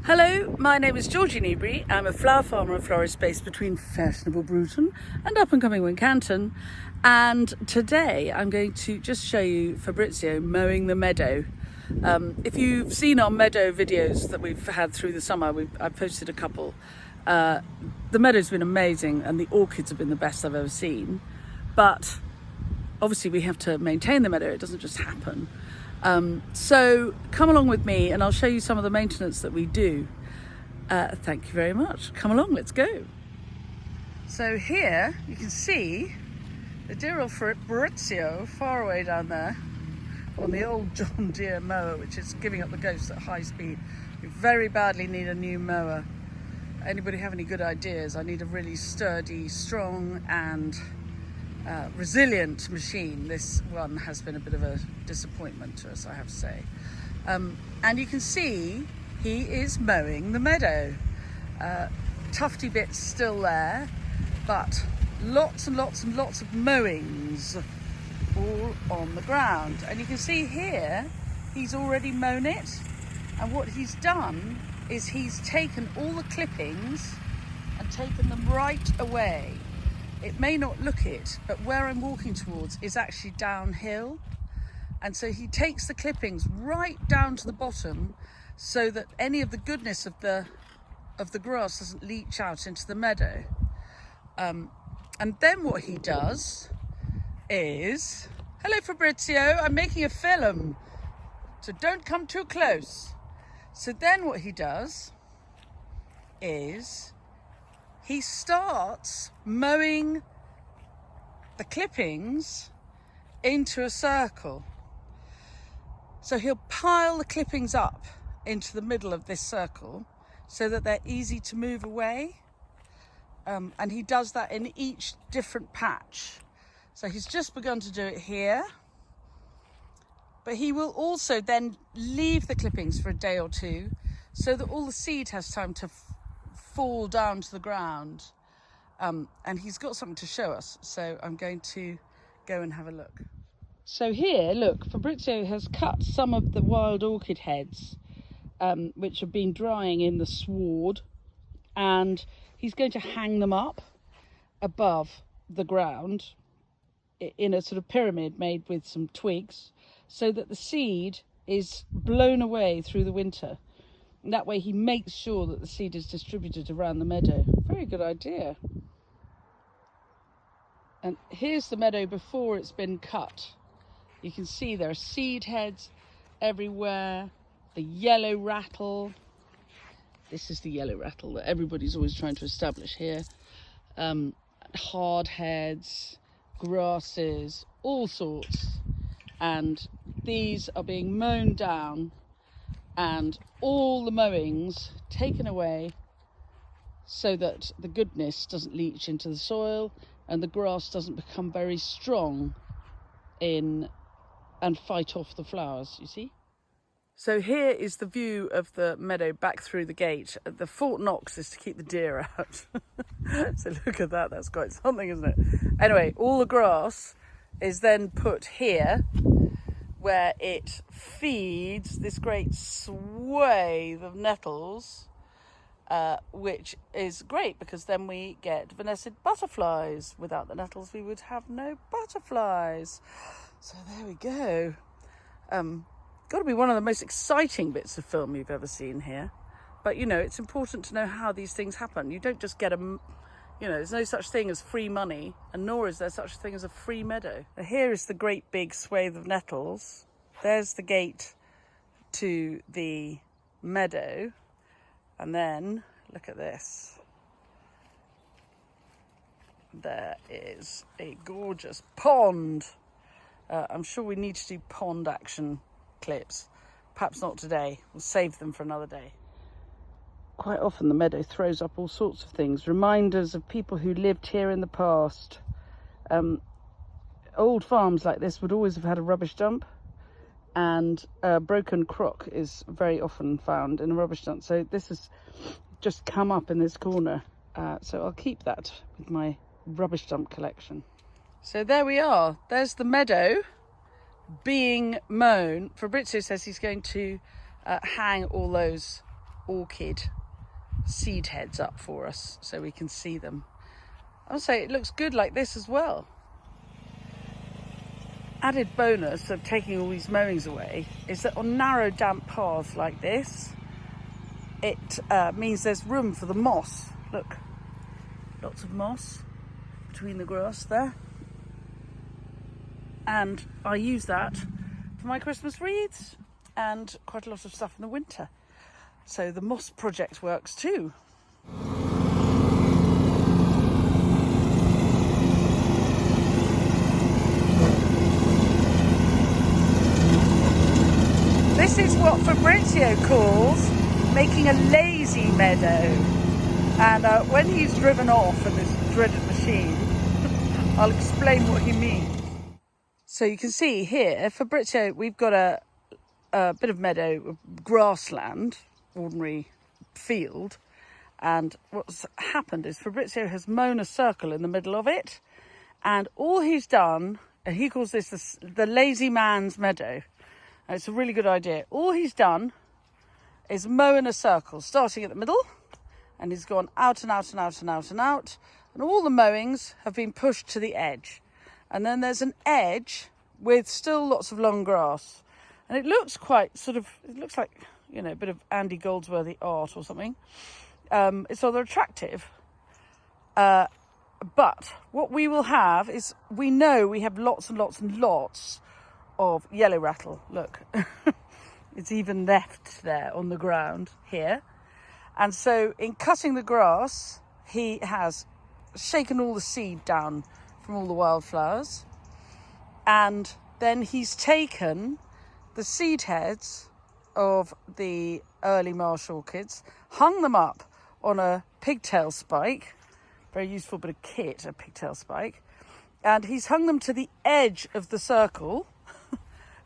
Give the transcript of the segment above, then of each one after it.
Hello, my name is Georgie Newbury. I'm a flower farmer and florist based between fashionable Bruton and up and coming Wincanton. And today I'm going to just show you Fabrizio mowing the meadow. If you've seen our meadow videos that we've had through the summer, I've posted a couple. The meadow's been amazing and the orchids have been the best I've ever seen. But obviously we have to maintain the meadow, it doesn't just happen. So come along with me and I'll show you some of the maintenance that we do. Thank you very much. Come along, let's go. So here you can see the dear old Fabrizio far away down there on the old John Deere mower, which is giving up the ghost at high speed. We very badly need a new mower. Anybody have any good ideas? I need a really sturdy, strong and resilient machine. This one has been a bit of a disappointment to us, I have to say. And you can see he is mowing the meadow. Tufty bits still there, but lots and lots and lots of mowings all on the ground. And you can see here he's already mown it, and what he's done is he's taken all the clippings and taken them right away. It may not look it, but where I'm walking towards is actually downhill. And so he takes the clippings right down to the bottom so that any of the goodness of the grass doesn't leach out into the meadow. And then what he does is, hello Fabrizio, I'm making a film, so don't come too close. So then what he does is he starts mowing the clippings into a circle. So he'll pile the clippings up into the middle of this circle so that they're easy to move away. And he does that in each different patch. So he's just begun to do it here. But he will also then leave the clippings for a day or two so that all the seed has time to fall down to the ground. And he's got something to show us, so I'm going to go and have a look. So here, look, Fabrizio has cut some of the wild orchid heads which have been drying in the sward, and he's going to hang them up above the ground in a sort of pyramid made with some twigs so that the seed is blown away through the winter. And that way he makes sure that the seed is distributed around the meadow. Very good idea. And here's the meadow before it's been cut. You can see there are seed heads everywhere. The yellow rattle. This is the yellow rattle that everybody's always trying to establish here. Hard heads, grasses, all sorts. And these are being mown down and all the mowings taken away so that the goodness doesn't leach into the soil and the grass doesn't become very strong and fight off the flowers, you see. So here is the view of the meadow back through the gate. The Fort Knox is to keep the deer out. So look at that, that's quite something, isn't it? Anyway, all the grass is then put here where it feeds this great swathe of nettles, which is great because then we get vanessed butterflies. Without the nettles, we would have no butterflies. So there we go. Got to be one of the most exciting bits of film you've ever seen here. But, you know, it's important to know how these things happen. You don't just get you know, there's no such thing as free money, and nor is there such a thing as a free meadow. Now, here is the great big swathe of nettles. There's the gate to the meadow. And then, look at this. There is a gorgeous pond. I'm sure we need to do pond action clips. Perhaps not today. We'll save them for another day. Quite often the meadow throws up all sorts of things. Reminders of people who lived here in the past. Old farms like this would always have had a rubbish dump, and a broken crock is very often found in a rubbish dump. So this has just come up in this corner. So I'll keep that with my rubbish dump collection. So there we are. There's the meadow being mown. Fabrizio says he's going to hang all those orchid seed heads up for us so we can see them. I'll say it looks good like this as well. Added bonus of taking all these mowings away is that on narrow damp paths like this, it means there's room for the moss. Look, lots of moss between the grass there. And I use that for my Christmas wreaths and quite a lot of stuff in the winter. So the moss project works too. This is what Fabrizio calls making a lazy meadow. And when he's driven off in this dreaded machine, I'll explain what he means. So you can see here, Fabrizio, we've got a bit of meadow, grassland, ordinary field. And what's happened is Fabrizio has mown a circle in the middle of it. And all he's done, and he calls this the lazy man's meadow. And it's a really good idea. All he's done is mow in a circle, starting at the middle. And he's gone out and out and out and out and out. And all the mowings have been pushed to the edge. And then there's an edge with still lots of long grass. And it looks quite it looks like, you know, a bit of Andy Goldsworthy art or something. It's rather attractive. But what we will have is, we know we have lots and lots and lots of yellow rattle. Look, it's even left there on the ground here. And so in cutting the grass, he has shaken all the seed down from all the wildflowers. And then he's taken the seed heads of the early marsh orchids, hung them up on a pigtail spike, very useful bit of kit, a pigtail spike. And he's hung them to the edge of the circle,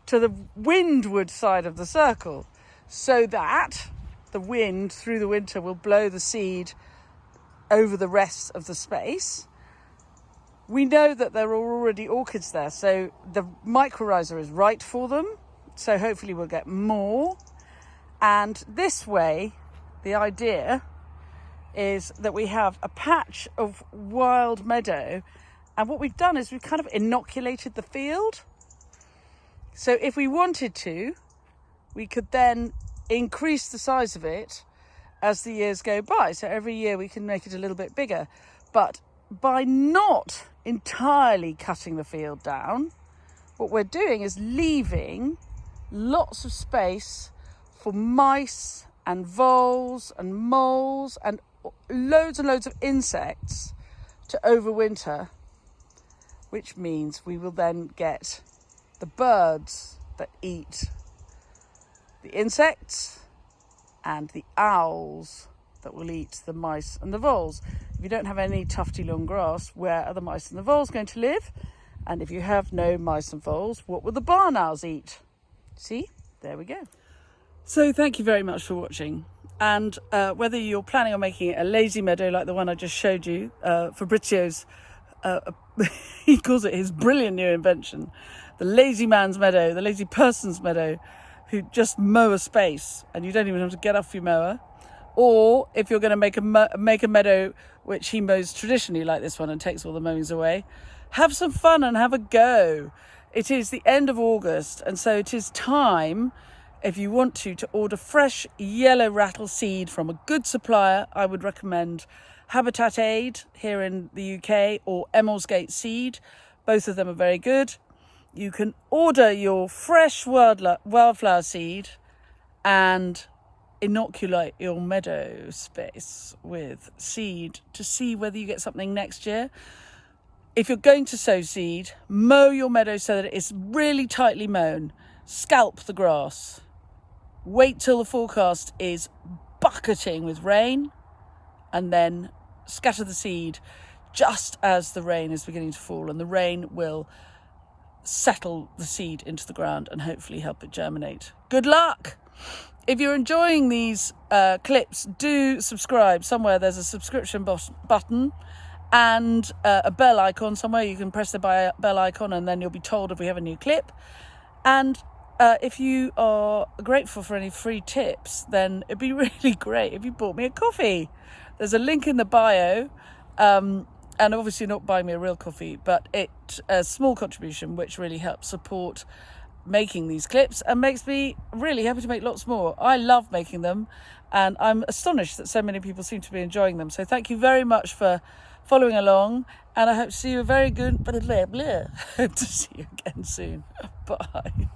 to the windward side of the circle, so that the wind through the winter will blow the seed over the rest of the space. We know that there are already orchids there, so the mycorrhiza is right for them. So hopefully we'll get more. And this way, the idea is that we have a patch of wild meadow. And what we've done is we've kind of inoculated the field. So if we wanted to, we could then increase the size of it as the years go by. So every year we can make it a little bit bigger. But by not entirely cutting the field down, what we're doing is leaving lots of space for mice and voles and moles and loads of insects to overwinter, which means we will then get the birds that eat the insects and the owls that will eat the mice and the voles. If you don't have any tufty long grass, where are the mice and the voles going to live? And if you have no mice and voles, what will the barn owls eat? See, there we go. So thank you very much for watching. And whether you're planning on making it a lazy meadow like the one I just showed you, Fabrizio's, he calls it his brilliant new invention, the lazy man's meadow, the lazy person's meadow, who just mow a space and you don't even have to get off your mower. Or if you're going to make a meadow which he mows traditionally like this one and takes all the mowings away, have some fun and have a go. It is the end of August, and so it is time, if you want to order fresh yellow rattle seed from a good supplier. I would recommend Habitat Aid here in the UK or Emilsgate Seed. Both of them are very good. You can order your fresh wildflower seed and inoculate your meadow space with seed to see whether you get something next year. If you're going to sow seed, mow your meadow so that it's really tightly mown. Scalp the grass. Wait till the forecast is bucketing with rain and then scatter the seed just as the rain is beginning to fall, and the rain will settle the seed into the ground and hopefully help it germinate. Good luck! If you're enjoying these clips, do subscribe. Somewhere there's a subscription button and a bell icon somewhere. You can press the bell icon and then you'll be told if we have a new clip. And if you are grateful for any free tips, then it'd be really great if you bought me a coffee. There's a link in the bio, and obviously not buying me a real coffee, but it's a small contribution which really helps support making these clips and makes me really happy to make lots more. I love making them, and I'm astonished that so many people seem to be enjoying them. So thank you very much for following along, and I hope to see you very good to see you again soon. Bye.